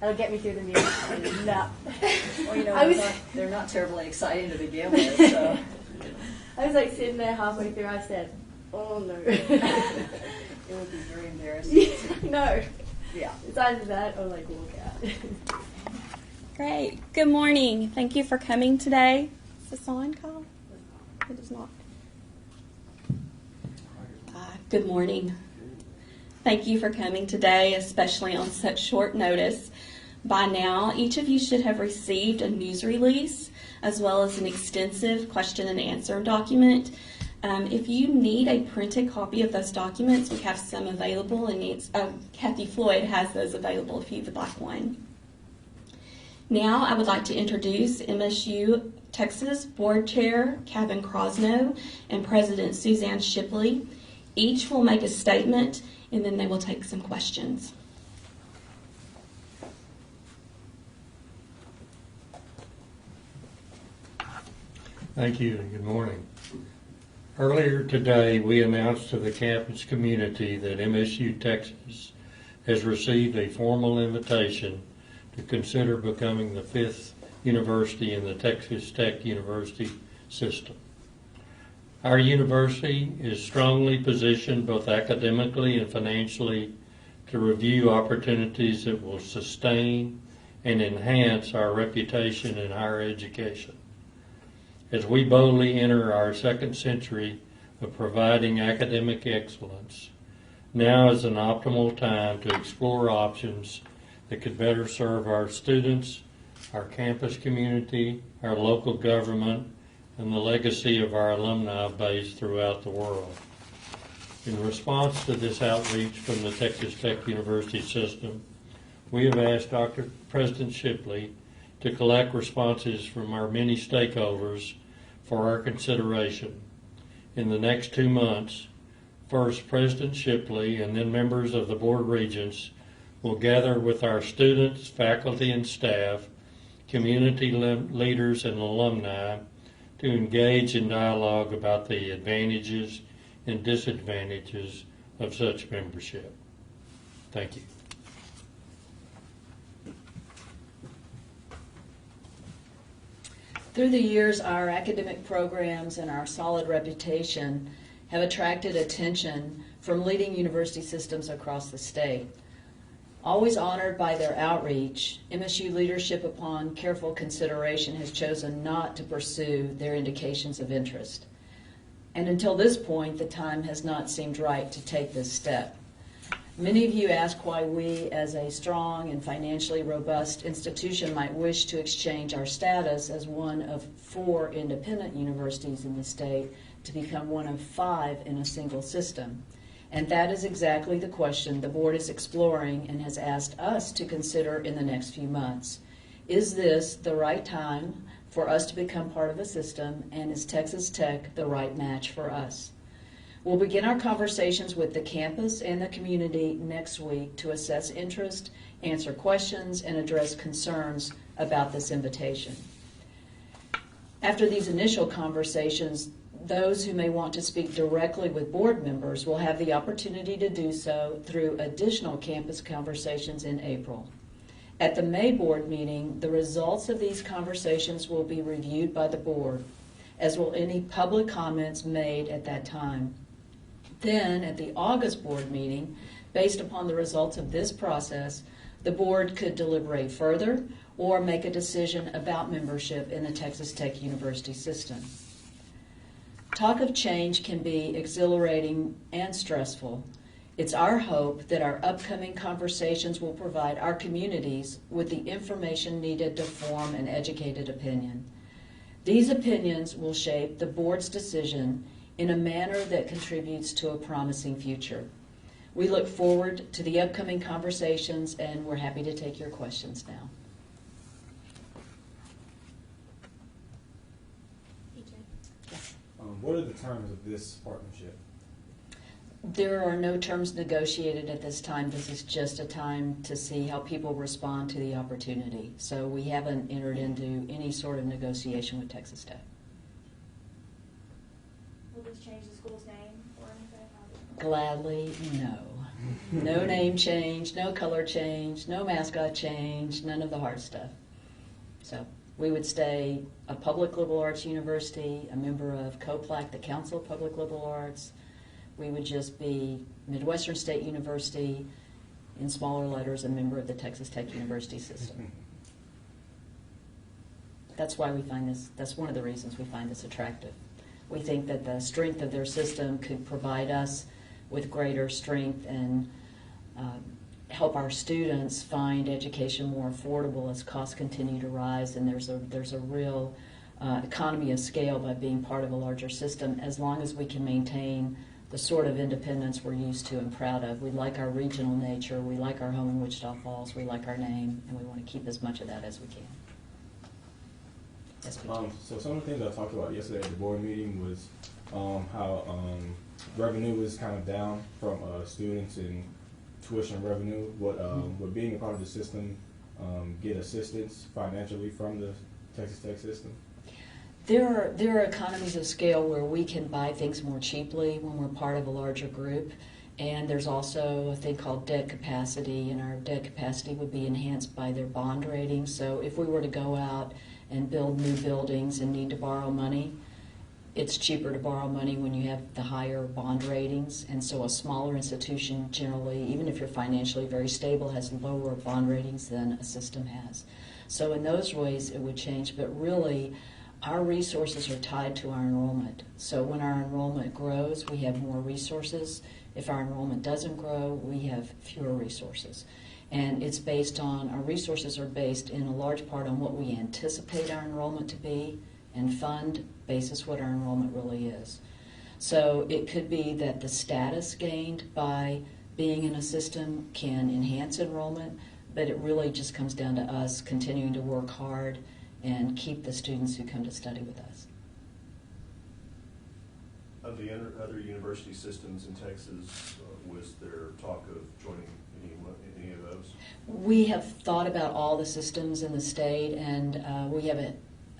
That'll get me through the meeting. No. Well, you know, they're not terribly exciting to begin with, so. I was like sitting there halfway through. I said, "Oh no." It would be very embarrassing. No. Yeah. Besides that, I'll like walk out. Great. Good morning. Thank you for coming today. Is this on, Kyle? It is not. Good morning. Thank you for coming today, especially on such short notice. By now, each of you should have received a news release as well as an extensive question and answer document. If you need a printed copy of those documents, we have some available, and Kathy Floyd has those available if you would like one. Now, I would like to introduce MSU Texas Board Chair Kevin Crosno and President Suzanne Shipley. Each will make a statement, and then they will take some questions. Thank you and good morning. Earlier today, we announced to the campus community that MSU Texas has received a formal invitation to consider becoming the 5th university in the Texas Tech University system. Our university is strongly positioned both academically and financially to review opportunities that will sustain and enhance our reputation in higher education. As we boldly enter our second century of providing academic excellence, now is an optimal time to explore options that could better serve our students, our campus community, our local government, and the legacy of our alumni base throughout the world. In response to this outreach from the Texas Tech University system, we have asked Dr. President Shipley to collect responses from our many stakeholders for our consideration. In the next 2 months, first President Shipley and then members of the Board Regents will gather with our students, faculty and staff, community leaders and alumni to engage in dialogue about the advantages and disadvantages of such membership. Thank you. Through the years, our academic programs and our solid reputation have attracted attention from leading university systems across the state. Always honored by their outreach, MSU leadership, upon careful consideration, has chosen not to pursue their indications of interest. And until this point, the time has not seemed right to take this step. Many of you ask why we, as a strong and financially robust institution, might wish to exchange our status as one of 4 independent universities in the state to become one of 5 in a single system. And that is exactly the question the board is exploring and has asked us to consider in the next few months. Is this the right time for us to become part of a system, and is Texas Tech the right match for us? We'll begin our conversations with the campus and the community next week to assess interest, answer questions, and address concerns about this invitation. After these initial conversations, those who may want to speak directly with board members will have the opportunity to do so through additional campus conversations in April. At the May board meeting, the results of these conversations will be reviewed by the board, as will any public comments made at that time. Then, at the August board meeting, based upon the results of this process, the board could deliberate further or make a decision about membership in the Texas Tech University system. Talk of change can be exhilarating and stressful. It's our hope that our upcoming conversations will provide our communities with the information needed to form an educated opinion. These opinions will shape the board's decision in a manner that contributes to a promising future. We look forward to the upcoming conversations, and we're happy to take your questions now. What are the terms of this partnership? There are no terms negotiated at this time. This is just a time to see how people respond to the opportunity. So we haven't entered into any sort of negotiation with Texas Tech. Will this change the school's name or anything? Gladly, no. No name change, no color change, no mascot change, none of the hard stuff. So we would stay a public liberal arts university, a member of COPLAC, the Council of Public Liberal Arts. We would just be Midwestern State University, in smaller letters, a member of the Texas Tech University system. That's why we find this, that's one of the reasons we find this attractive. We think that the strength of their system could provide us with greater strength and help our students find education more affordable as costs continue to rise, and there's a real economy of scale by being part of a larger system, as long as we can maintain the sort of independence we're used to and proud of. We like our regional nature, we like our home in Wichita Falls, we like our name, and we want to keep as much of that as we can. Yes, we do. So some of the things I talked about yesterday at the board meeting was how revenue was kind of down from students and tuition revenue. Would being a part of the system get assistance financially from the Texas Tech system? There are economies of scale where we can buy things more cheaply when we're part of a larger group, and there's also a thing called debt capacity, and our debt capacity would be enhanced by their bond rating. So if we were to go out and build new buildings and need to borrow money, it's cheaper to borrow money when you have the higher bond ratings, and so a smaller institution generally, even if you're financially very stable, has lower bond ratings than a system has. So in those ways it would change, but really our resources are tied to our enrollment. So when our enrollment grows, we have more resources. If our enrollment doesn't grow, we have fewer resources. And it's based on, our resources are based in a large part on what we anticipate our enrollment to be, and fund basis what our enrollment really is. So it could be that the status gained by being in a system can enhance enrollment, but it really just comes down to us continuing to work hard and keep the students who come to study with us. Of the other university systems in Texas, was there talk of joining any of those? We have thought about all the systems in the state, and we have a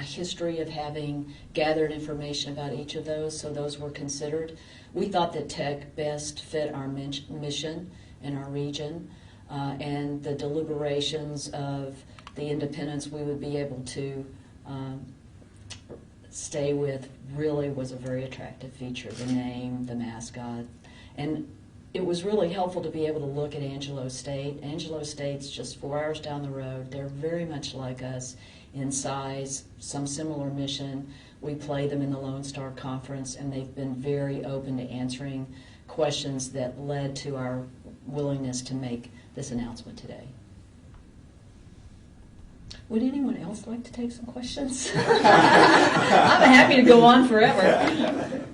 history of having gathered information about each of those, so those were considered. We thought that Tech best fit our mission and our region, and the deliberations of the independence we would be able to stay with really was a very attractive feature, the name, the mascot. And it was really helpful to be able to look at Angelo State. Angelo State's just 4 hours down the road. They're very much like us in size, some similar mission. We play them in the Lone Star Conference, and they've been very open to answering questions that led to our willingness to make this announcement today. Would anyone else like to take some questions? I'm happy to go on forever.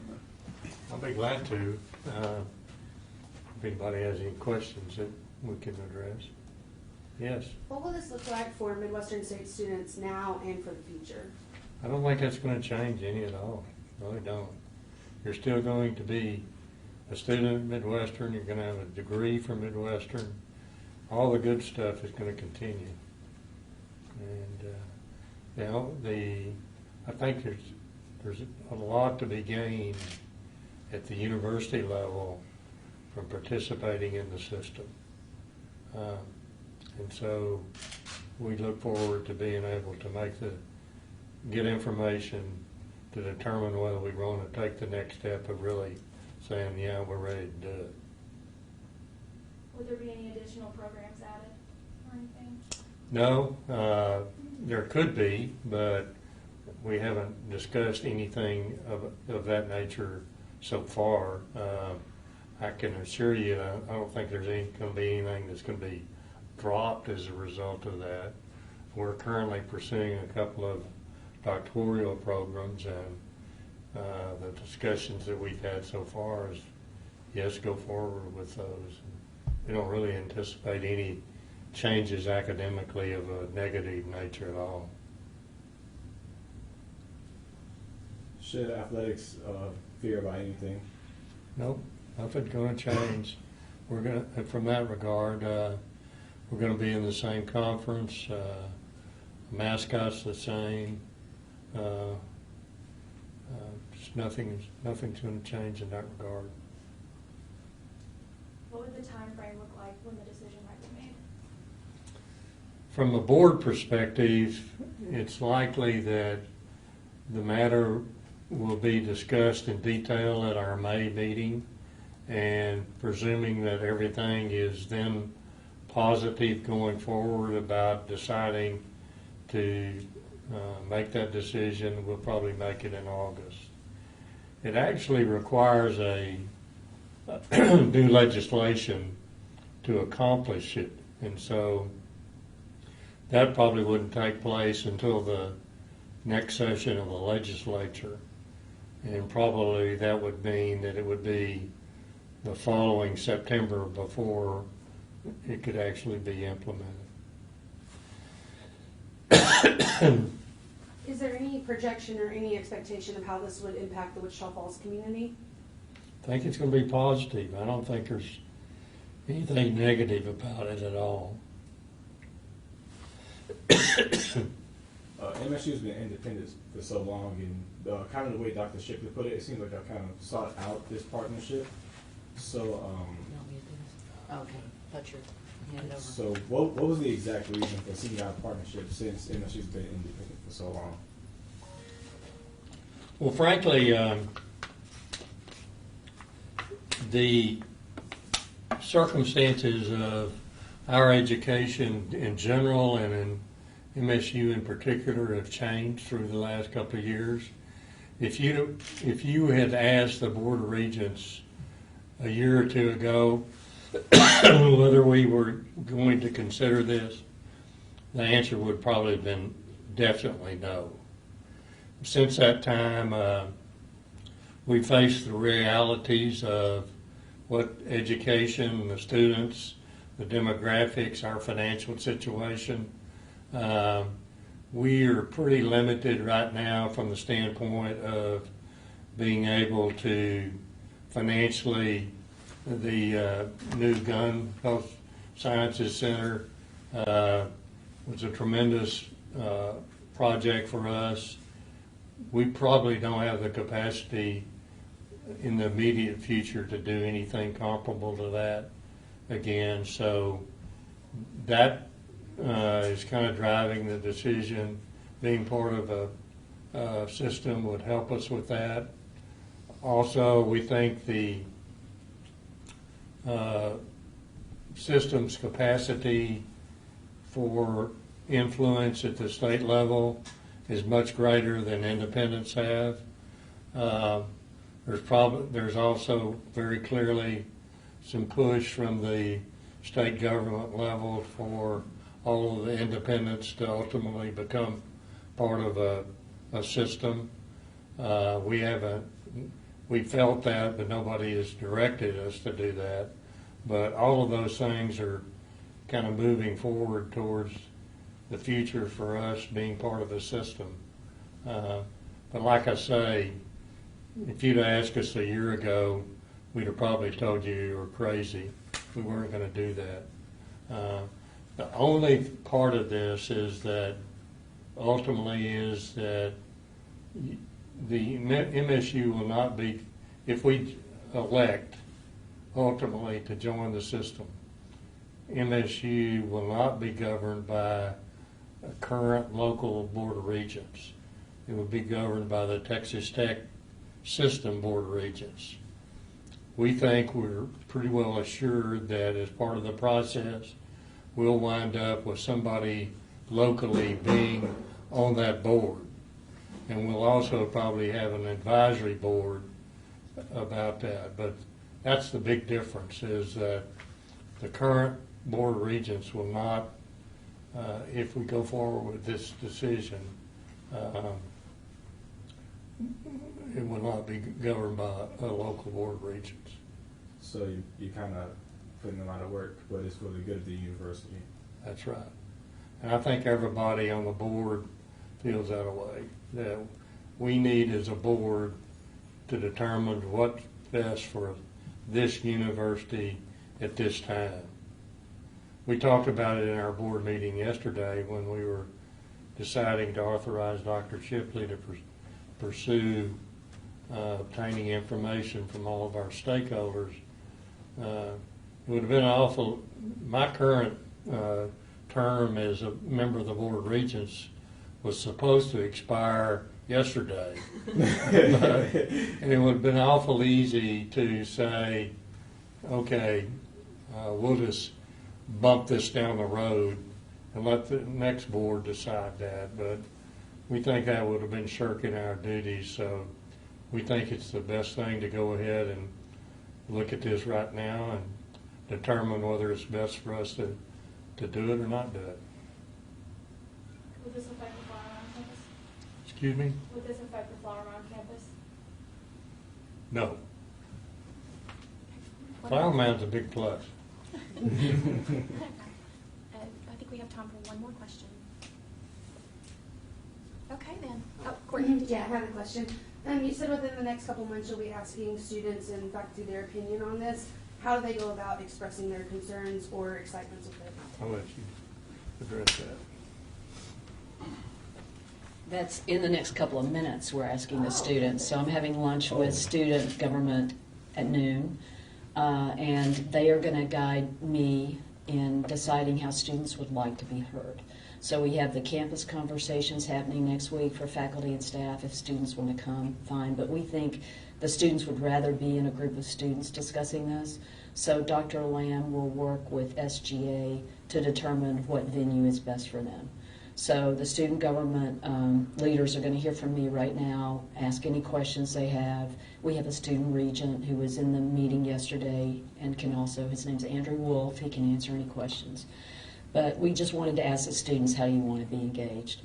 I'll be glad to. If anybody has any questions that we can address. Yes. What will this look like for Midwestern State students now and for the future? I don't think that's going to change any at all. Really don't. You're still going to be a student at Midwestern. You're going to have a degree from Midwestern. All the good stuff is going to continue. And I think there's a lot to be gained at the university level from participating in the system. And so we look forward to being able to get information to determine whether we want to take the next step of really saying, yeah, we're ready to do it. Would there be any additional programs added or anything? No, there could be, but we haven't discussed anything of that nature so far. I can assure you, I don't think there's going to be anything that's going to be dropped as a result of that. We're currently pursuing a couple of doctoral programs, and the discussions that we've had so far is, yes, go forward with those. We don't really anticipate any changes academically of a negative nature at all. Should athletics fear about anything? Nope, nothing's going to change. We're going to, from that regard, we're going to be in the same conference. Mascot's the same. Just nothing's going to change in that regard. what would the time frame look like when the decision might be made? From a board perspective, it's likely that the matter will be discussed in detail at our May meeting, and presuming that everything is then positive going forward about deciding to make that decision, we'll probably make it in August. It actually requires a new legislation to accomplish it, and so that probably wouldn't take place until the next session of the legislature, and probably that would mean that it would be the following September before it could actually be implemented. Is there any projection or any expectation of how this would impact the Wichita Falls community? I think it's going to be positive. I don't think there's anything negative about it at all. MSU's been independent for so long, and kind of the way Dr. Shipley put it, it seems like I kind of sought out this partnership. So, Okay, thought you were handed over. so what was the exact reason for seeking out a partnership since MSU's been independent for so long? Well, frankly, the circumstances of our education in general and in MSU in particular have changed through the last couple of years. If you had asked the Board of Regents a year or two ago whether we were going to consider this, the answer would probably have been definitely no. Since that time, we faced the realities of what education, the students, the demographics, our financial situation. We are pretty limited right now from the standpoint of being able to financially, the new Gun Health Sciences Center was a tremendous project for us. We probably don't have the capacity in the immediate future to do anything comparable to that again. So that is kind of driving the decision. Being part of a system would help us with that. Also, we think the system's capacity for influence at the state level is much greater than independents have. There's also very clearly some push from the state government level for all of the independents to ultimately become part of a system. We felt that, but nobody has directed us to do that. But all of those things are kind of moving forward towards the future for us being part of a system. But like I say, if you'd asked us a year ago, we'd have probably told you were crazy. We weren't going to do that. The only part of this is that ultimately is that the MSU will not be, if we elect ultimately to join the system, MSU will not be governed by a current local Board of Regents. It will be governed by the Texas Tech System Board of Regents. We think we're pretty well assured that as part of the process, we'll wind up with somebody locally being on that board. And we'll also probably have an advisory board about that. But that's the big difference, is that the current Board of Regents will not, if we go forward with this decision, it will not be governed by a local Board of Regents. So you kind of putting a lot of work, but it's for the good of the university. That's right. And I think everybody on the board feels that way, that we need as a board to determine what's best for this university at this time. We talked about it in our board meeting yesterday when we were deciding to authorize Dr. Shipley to pursue obtaining information from all of our stakeholders. it would have been awful. My current term as a member of the Board of Regents was supposed to expire yesterday. And it would have been awful easy to say, okay, we'll just bump this down the road and let the next board decide that. But we think that would have been shirking our duties, so we think it's the best thing to go ahead and look at this right now and determine whether it's best for us to do it or not do it. Would this affect the Flower Mound campus? Excuse me? Would this affect the Flower Mound campus? No. Flower Mound's a big plus. I think we have time for one more question. Okay, then. Oh, Courtney, did you Yeah, I have a question. You said within the next couple months you'll be asking students and faculty their opinion on this. How do they go about expressing their concerns or excitements with it? I'll let you address that. That's in the next couple of minutes, we're asking the students. So I'm having lunch with student government at noon, and they are going to guide me in deciding how students would like to be heard. So we have the campus conversations happening next week for faculty and staff. If students want to come, fine. But we think the students would rather be in a group of students discussing this. So Dr. Lamb will work with SGA to determine what venue is best for them. So the student government leaders are going to hear from me right now, ask any questions they have. We have a student regent who was in the meeting yesterday and can also, his name's Andrew Wolf, he can answer any questions. But we just wanted to ask the students, how do you want to be engaged?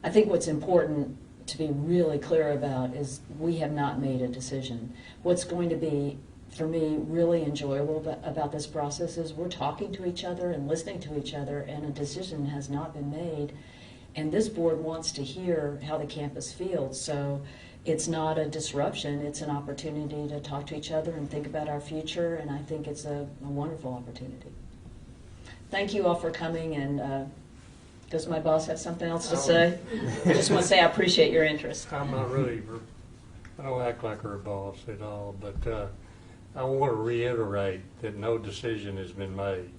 I think what's important to be really clear about is we have not made a decision. What's going to be, for me, really enjoyable about this process is we're talking to each other and listening to each other, and a decision has not been made. And this board wants to hear how the campus feels. So it's not a disruption, it's an opportunity to talk to each other and think about our future, and I think it's a wonderful opportunity. Thank you all for coming, and does my boss have something else to say? I just want to say I appreciate your interest. I'm not really, I don't act like her boss at all, but I want to reiterate that no decision has been made.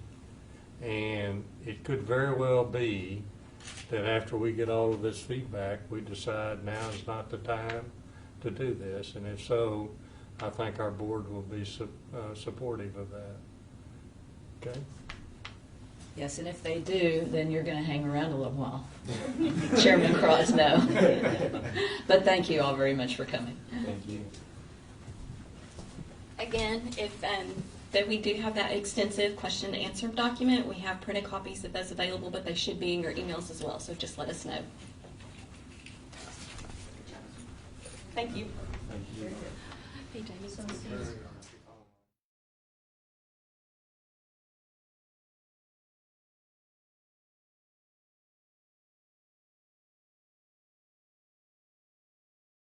And it could very well be that after we get all of this feedback, we decide now is not the time to do this. And if so, I think our board will be supportive of that. Okay? Yes, and if they do, then you're going to hang around a little while. Chairman Cross, no. But thank you all very much for coming. Thank you. Again, if that we do have that extensive question and answer document, we have printed copies of those available, but they should be in your emails as well, so just let us know. Thank you. Thank you. Hey, Jamie.